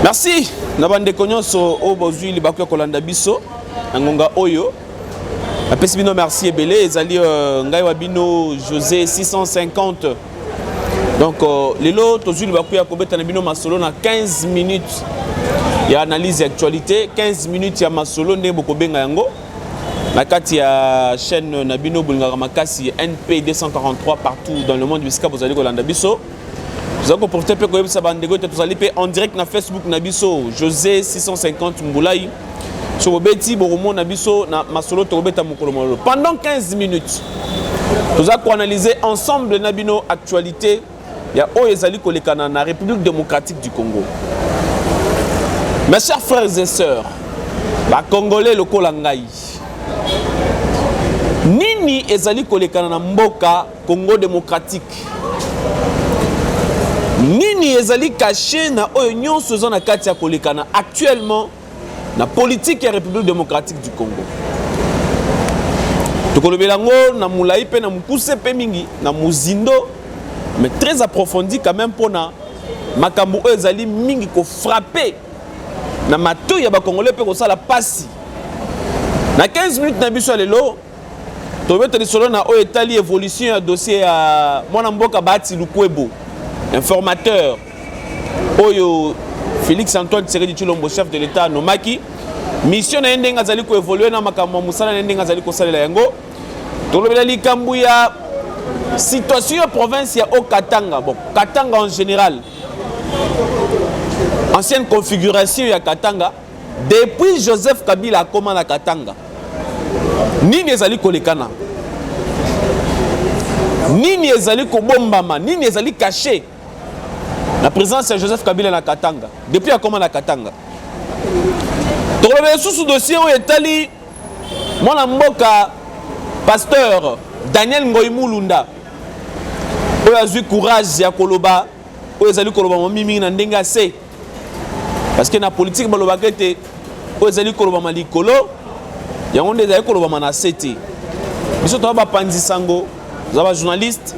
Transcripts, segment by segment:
Merci. Nabande konyonso o bozui libaku kolanda biso ngonga oyo. Apesi bino merci ebele ezali ngai wa bino José 650. Donc lelo tozui libaku ya kobeta na bino masolo na 15 minutes. Ya analyse actualité 15 minutes ya masolo nde bokobenga yango. Na kati ya chaîne na bino bulingaka makasi NP 243 partout dans le monde bisika bozali kolanda biso. Vous allez porter peu comme ça bandego te tozali pe en direct na Facebook na biso José 650 Mboulayi sur beti boromo na biso na masolo to beta mokolo pendant 15 minutes. Nous allons analyser ensemble na bino actualité ya o ezali kolekana na République démocratique du Congo. Mes chers frères et sœurs, ba Congolais lokola ngai. Nini ezali kolekana na mboka Congo démocratique? Nini ezali caché na oyo nyonso zo na kati ya kolekana actuellement na politique ya République démocratique du Congo. Tokolobela ngo na mulayi pe na mukuse pe mingi na muzindo mais très approfondi quand même pona makambo oyo ezali mingi ko frapper na mato ya ba Congolais pe ko sala pasi. Na 15 minutes na biso lelo tobeta solo na oyo etali évolution ya dossier ya mwana mboka Bati Lukwebo. Informateur Oyo Félix Antoine Tshisekedi Tshilombo chef de l'État nomaki mission na ndenga zali ko évoluer na makambo musala na ndenga zali ko salela yango tolobela likambu ya situation ya province ya Okatanga. Bon, Katanga en général ancienne configuration ya Katanga depuis Joseph Kabila a commencé na Katanga. Nini ezali kolekana, nini ezali kobombama, nini ezali caché la présence de Joseph Kabila na Katanga depuis à comment na Katanga. Tolobela sous dossier où etali mwana mboka pasteur Daniel Ngoimulunda oyo azui courage ya koloba oyo ezali koloba mimi na ndenga se parce que na politique baloba kete oyo ezali koloba malikolo yango nde ezali koloba na sete biso to ba panzi sango za journaliste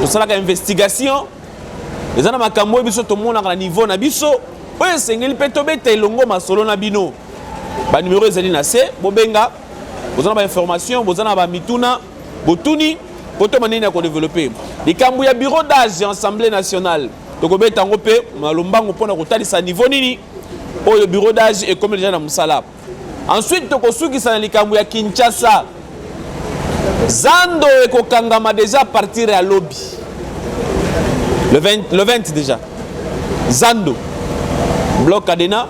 to sala ka investigation ezana makambo biso to mona na niveau na biso oyo sengeli pe to beta elongo masolo na bino ba numéro ezali na se bobenga bozana ba information bozana ba mituna botuni poto manini ko développer likambu ya bureau d'âge assemblée nationale to ko beta ngo pe malombango pona ko talisa niveau nini oyo bureau d'âge et comme déjà na musala. Ensuite to ko sukisa na likambu ya Kinshasa Zando eko kangama déjà partir à lobby le 20 déjà Zando bloc Adena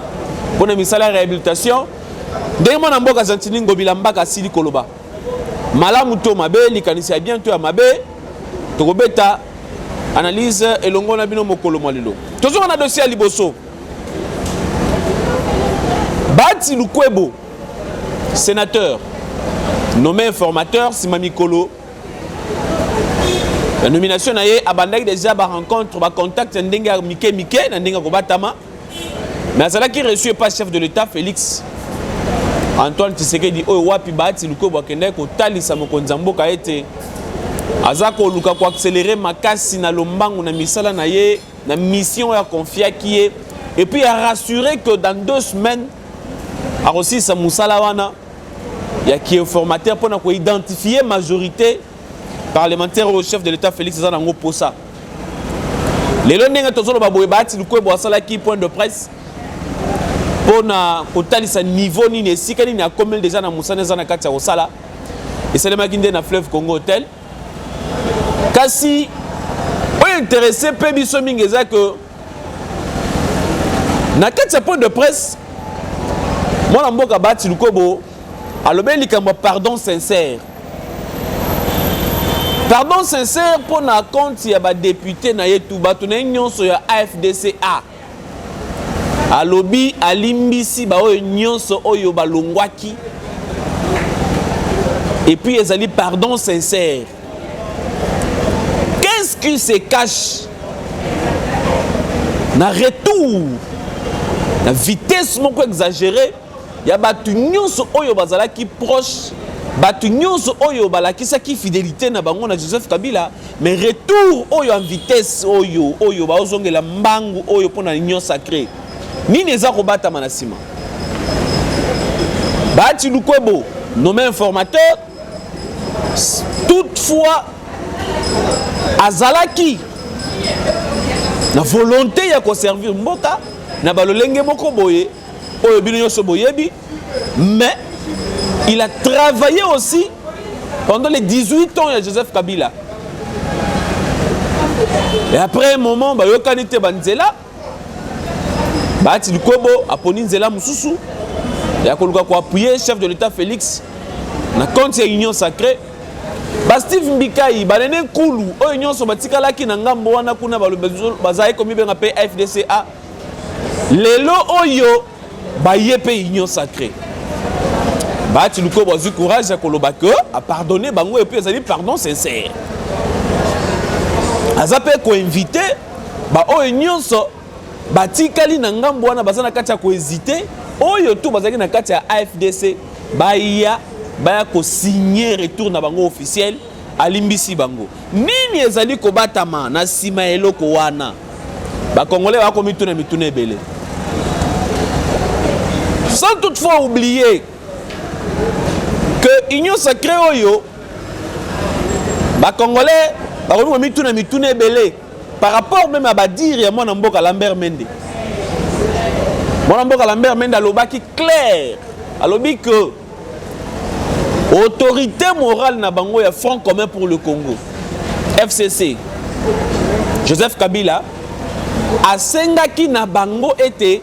pour une misala réhabilitation ndemo na mboka Zantini Ngobila mbaka sili koloba malamu to mabe likanisi bientôt ya mabe to beta analyse elongo na bino mokolo malilo tozo na dossier liboso Bati Lukwebo sénateur nommé informateur Simamikolo. La nomination na ye abandaki déjà ba rencontre ba contact ndenga mike na ndenga ko batama. Mais azala qui reçu pas chef de l'État Félix Antoine Tshisekedi oyo wapi Bati Lukwebo akenda ko talisa mokonza mboka ete azako luka ko accélérer makasi na lombangu na misala na ye na mission ya confia qui est et puis a rassurer que dans 2 semaines a reçu sa musala wana ya qui est formateur pour identifier majorité parlementaire au chef de l'État Félix Zanango Posa. Les lendemain tozolo baboye Bati Lukwebo asala ki point de presse pour na kotalisa niveau ni esika ni na komel déjà na musana zana kati ya osala et c'est le makinde na fleuve Congo Hotel kasi o intéressé pe biso mingeza que na kati ya point de presse mwana mboka Bati Lukwebo alobeli likambo pardon sincère. Pardon sincère pour na compte ya ba député na yetu bato na nyonso ya AFDCA. Alobi alimbisi ba oyo nyonso oyo balongwaki. Et puis ezali pardon sincère. Qu'est-ce qui se cache na retour na vitesse moko exagérée ya batu nyonso oyo bazalaki proche batu nyonso oyo balakisaki fidélité na bango na Joseph Kabila mais retour oyo en vitesse oyo baozongela mbangu oyo pona union sacrée nini eza kobatama na nsima. Bahati Lukwebo nommé informateur, toutefois azalaki na volonté ya conserver mboka na balolenge moko boye oyo bino nyonso boyebi, mais il a travaillé aussi pendant les 18 ans de Joseph Kabila. Et après un moment, bah yokani te banzela, Bahati Lukwebo aponi nzela mususu ya koluka ko appuyer chef de l'État Félix na compte ya Union Sacrée. Ba Steve Mbikai banene kulu oyo nyonso batikalaki na ngambo wana kuna bazaye komi benga pe FDCA. Lelo oyo ba yepe Union Sacrée. Bahati Lukwebo a eu courage à koloba que a pardonné bango et puis ils a dit pardon sincère. Azape ko invité ba oyo nyonso batikali na ngambo wana bazana kati ya ko hésiter oyo tout bazaki na kati ya AFDC baya ko signer retour na bango officiel alimbisi bango. Nini ezali ko batama na sima eloko wana ba congolais ba ko mituna ebele. Sans toutefois oublier que Union Sacrée oyo ba congolais ba ko mituna ebele par rapport même à badir ya mwana mboka Lambert Mende. Mwana mboka Lambert Mende alobaki clair, alobi que autorité morale na bango ya Front commun pour le Congo, FCC, Joseph Kabila asengaki na bango ete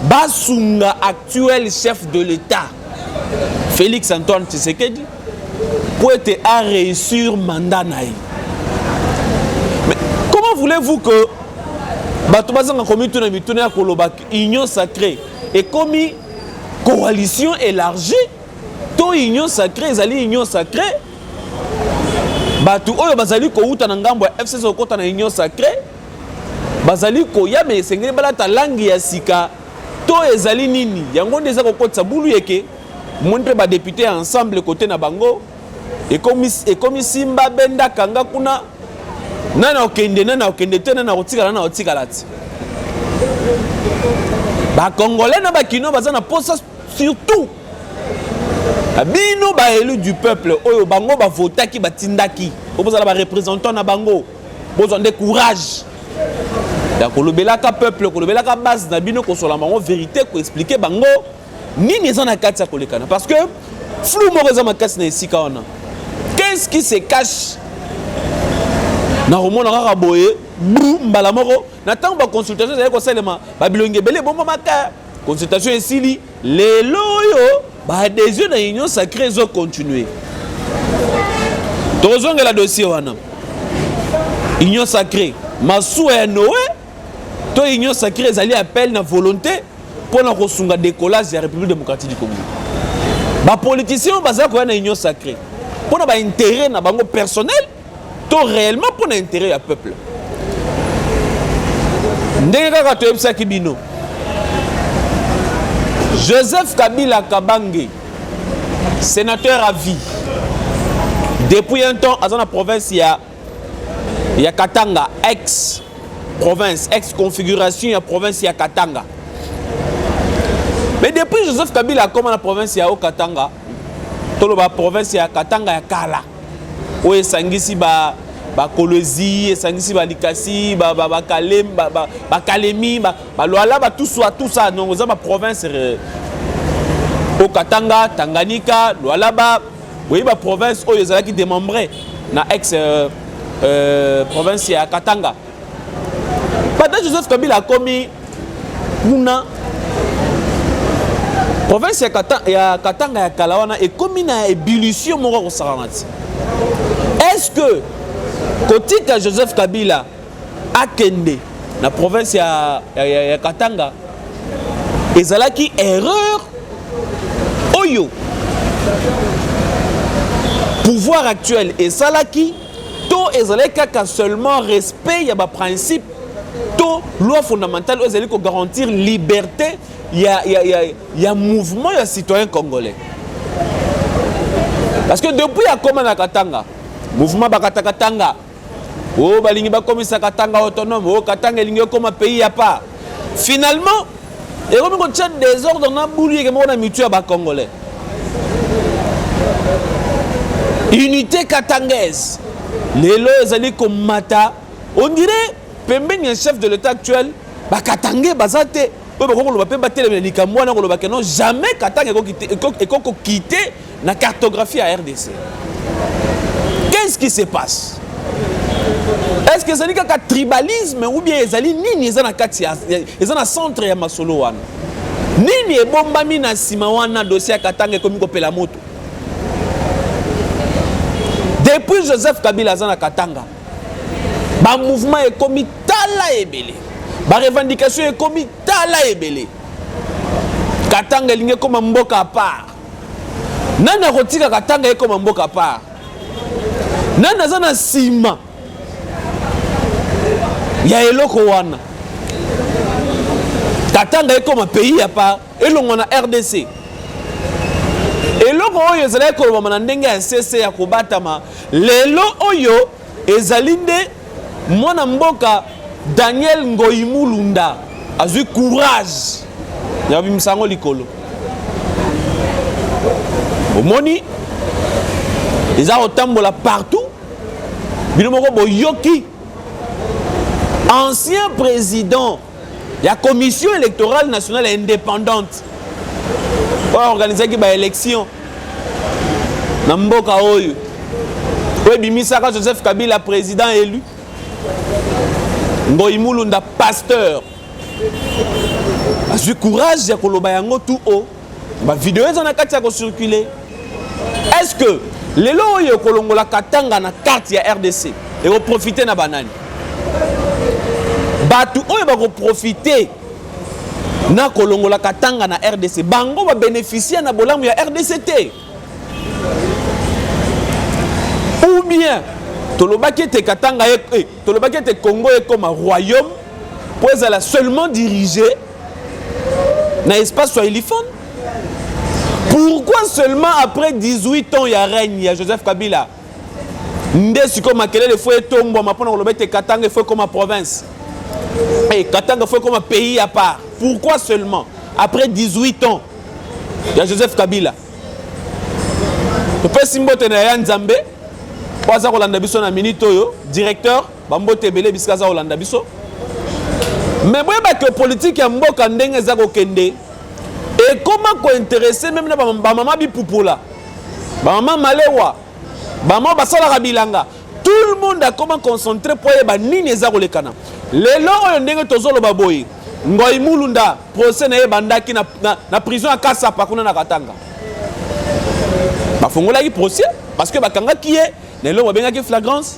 basunga actuel chef de l'État Félix Antoine Tshisekedi pour être à réussir mandat naï. Mais comment voulez-vous que Batobazanga commis tout na mitune ya koloba Union Sacrée et commis coalition élargie to Union Sacrée ezali Union Sacrée batu oyo bazali ko uta na ngambo ya FCC okota na Union Sacrée bazali ko ya me sengeli balata langi ya sika to ezali nini yango ndeza kokotsa bulu yeke montre ba député ensemble côté na bango et comme Simba Benda Kanga kuna nana okende te nana otikala ti ba congolais na ba kino bazana posa surtout bino ba élu du peuple oyo bango ba votaki batindaki obozala ba représentant na bango besoin de courage ya kolobelaka peuple kolobelaka base na bino kosola bango vérité ko expliquer bango nini ezana kati ya kolekana parce que flou moko za makasi na esika wana. Qu'est-ce qui se cache na romona kaka boye mbala moko na tango ba consultation za ko selema ba bilonge belé bomba maka consultation esili lelo yo ba adhésion na Union Sacrée zo continuer tozonga la dossier wana Union Sacrée masuwa ya Noé to Union Sacrée ezali appel na volonté pour na kosunga décollage ya République démocratique du Congo. Ba politiciens bazali ko na Union Sacrée pour na ba intérêt na bango personnel to réellement pour na intérêt ya peuple. Ndenge kaka to ebisa kibino Joseph Kabila Kabange, sénateur à vie. Depuis un temps, dans la province, il y a Katanga, ex-province, ex-configuration, il y a province, il y a Katanga. Mais depuis Joseph Kabila, comme dans la province, il y a Katanga, dans la province, il y a Katanga, il y a Kala. Où il y a Kolezi, Sangisi, Likasi, Kalemi, tout ça, non, vous avez ma province au Katanga, Tanganyika, Lualaba, oui, ma province où ils ont démembré, na ex province à Katanga. Pendant Joseph Kabila a commis une province ya Katanga ya Kalawana et commis une ébullition au Saranati. Est-ce que Kotika Joseph Kabila akende na province ya Katanga ezalaki erreur oyo pouvoir actuel ezalaki to ezalaki kaka seulement respect ya ba principe to loi fondamentale ezali ko garantir liberté ya mouvement ya citoyen congolais parce que depuis ya koma na Katanga mouvement Katanga oh balingi ba komisa Katanga autonome oh Katanga lingi comme pays à part finalement Et comme on tient désordre, on a bouli et on a mutué à Congolais. Unité katangaise. Les lois allaient comme mata. On dirait, Pemben est chef de l'État actuel, Katangé, Bazate. Jamais Katanga est quitté la cartographie à RDC. Qu'est-ce qui se passe? Est-ce que c'est un tribalisme ou bien ils ont un centre à Masolo? Nini est bombami na simawana dossier à Katanga comme la moto. Depuis Joseph Kabila à Katanga, le mouvement est comme Tala Ebele. La revendication est comme Tala Ebele. Katanga est comme un mboka à part. Nana Rotika Katanga est comme un mboka à part. Nana Zana Sima. Il y a Eloko Wana. Katanga est comme un pays à part. Et l'on a RDC. Et l'on a ezali comme un ndenge à CC à Kobatama. Lelo oyo ezalinde mwana mboka Daniel Ngoimulunda a eu courage. Il y a eu un likolo. Au moni, ils ont tambola partout. Bilomoko Boyoki, ancien président de la commission électorale nationale indépendante, pour organiser une élection. Namboka Oyo. Oui, Bimisaka Joseph Kabila, président élu. Ngoimulunda, pasteur. J'ai courage, j'ai kolobayango tout haut. Ma vidéo est en a circulé. Est-ce que les lois yo kolongola katanga na carte ya RDC et vont profiter na banane? Batu oyo ba ko profiter na kolongola katanga na RDC. Bango va bénéficier na bolamu ya RDCT. Ou bien tolobaki te katanga tolobaki te Congo est comme un royaume pour elle seulement diriger na espace Swahiliphone. Pourquoi seulement après 18 ans il y a règne, il y a Joseph Kabila? Ndesi comme akele le fouet tombo ma pona kolobete Katanga faut comme province. Et Katanga faut comme un pays à part. Pourquoi seulement après 18 ans il y a Joseph Kabila? Le père Simbote na ya Nzambe Kwaza Rolanda Biso na minito yo directeur Bambote Bele Biskaza Rolanda Biso. Mais moi que politique ya mboka ndenge za ko kende. Et comment qu'on intéresser même na maman Bipoupoula, maman Malewa, maman Basala Rabilanga, tout le monde a comment concentrer pour y nini ezako le kana. Les lois ndenge tozolo baboyi. Ngoimulunda procès na bandaki na prison à Kasapa kuna na Katanga. Ba fongola ki procès parce que bakanga qui est les lois benga ki flagrance.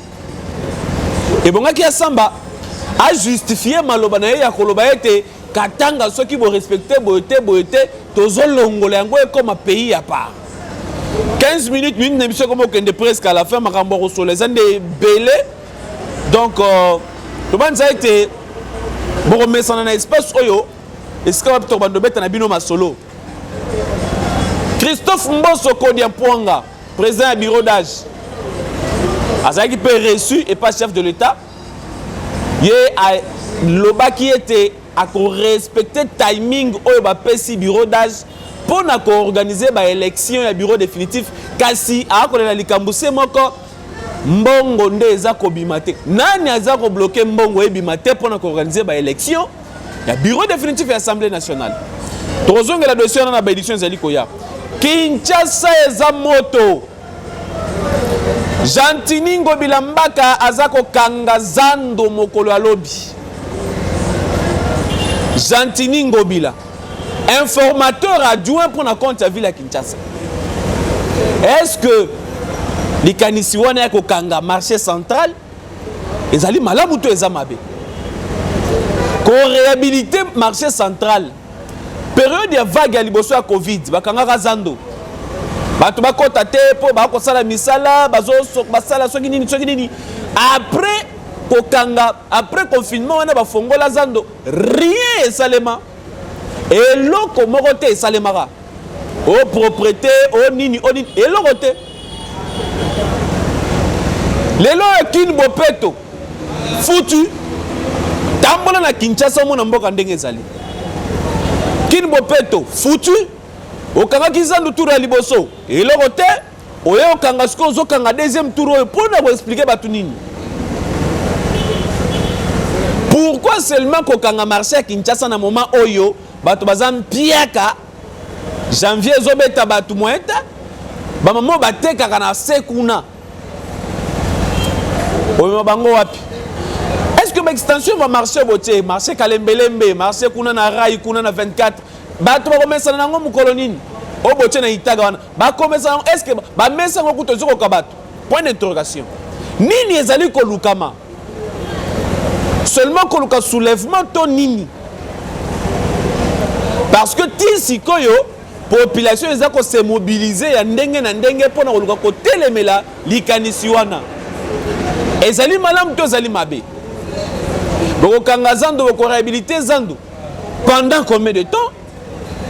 Et bonga ki asamba a justifier maloba na ya koloba ete Katanga, ceux qui vont respecter Boyote, tous les comme un pays à part. 15 minutes, une émission comme on presque à la fin, ma rambo sur les années belé. Donc, le monde a été bon, mais ça n'a espace oyo. Est-ce que tu vas te na bino masolo? Christophe Mbosso Kodiampouanga, président du bureau d'âge, Azaki peut reçu et pas chef de l'État. Il y a l'Oba qui était à respecter le timing au bureau d'âge pour organiser l'élection et le bureau définitif. Kasi a la likambuse moko mbongo nde eza ko bimate. Nani aza ko bloquer mbongo e bimate pour organiser l'élection et le bureau définitif de l'Assemblée nationale. Tozonga la dossier na ba édition zali koya. Kinshasa eza moto. Jantini Ngobila Mbaka azako kanga zando mokolo alobi. Jantini Ngobila, informateur adjoint pour la compte à ville à Kinshasa. Est-ce que les Kanisiwana yako kanga marché central ezali malamu to ezamabe? Ko réhabiliter marché central. Période de vague à liboso ya Covid, bakanga kazando. Bato bakota te po bako sala misala, bazo basala soki nini. Après confinement, on a fongola zando. Rien salema. Et l'autre morote salemara. Au propriété, au nini. Et l'autre. Les lois kin bopeto. Foutu. Tambola na Kinshasa mon mboka ndenge zali. Kin Bopeto foutu okanga kizandu tour ya liboso eloko te oye okanga siko ozokanga deuxième tour oyo mpona koexplike bato nini. Pourquoi seulement kokanga marché ya Kinshasa na moment oyo bato baza mpiaka janvier ezobeta bato moyeta bamamo batekaka na se kuna oyo bango wapi? Est-ce que l'extension va marcher botier marché Kalembelembe marché kuna na Rai kuna na 24 bato bakomesa na ngo mukolo nini o botier na itaga wana bakomesa est-ce que ba mesa ngo kuto zoko ka bato? Point d'interrogation. Nini ezali kolukama? Seulement koluka soulèvement to nini? Parce que ti sikoyo population ezako se mobiliser ya ndenge na ndenge pona koluka ko telemela likanisi wana. Ezali malamu to ezali mabe. Boko kanga zando boko réhabiliter zando pendant combien de temps?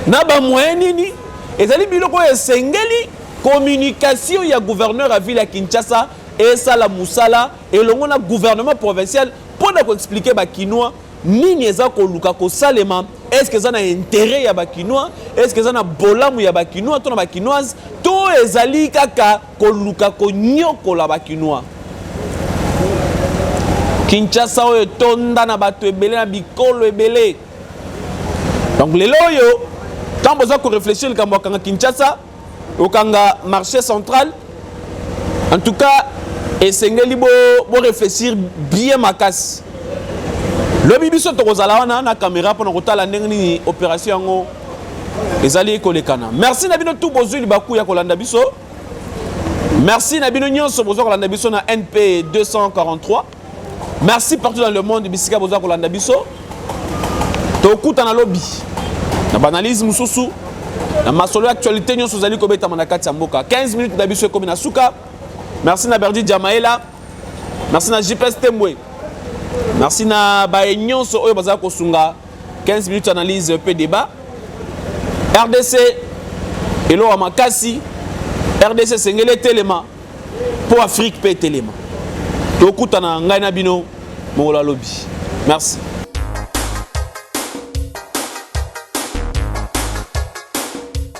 Na ba moyen nini? Ezali biloko esengeli communication ya gouverneur à ville ya Kinshasa et ça la musala et le na gouvernement provincial pour nous expliquer ba kinois nini eza ko luka ko salema. Est-ce que ça na intérêt ya ba kinois? Est-ce que ça na bolamu ya ba kinois to na ba kinoise to ezali kaka ko luka ko nyoko la ba kinois? Kinshasa oyo tonda na bato ebele na bikolo ebele. Donc lelo yo quand vous avez réfléchi le Kambakanga Kinshasa au Kanga marché central en tout cas essayez bo réfléchir bien makasi. Le bibiso to kozala wana na caméra pour kotala ndenge ni opération ngo ezali kolekana. Merci na bino tout bozuli baku ya kolanda biso. Merci na bino nyonso bozo kolanda biso na NP 243. Merci partout dans le monde bisika bozo kolanda biso. To kuta na lobby. Na banalise mususu na masolo actualité nyonso zali kobeta manakati ya mboka 15 minutes na biso ekomi na suka. Merci na Berdi Jamaela. Merci na JPS Tembwe. Merci na bae nyonso oyo bazala kosunga 15 minutes analyse pe débat. RDC elo makasi RDC sengele telema pour Afrique pe telema. To kuta na ngai na bino mola lobby. Merci.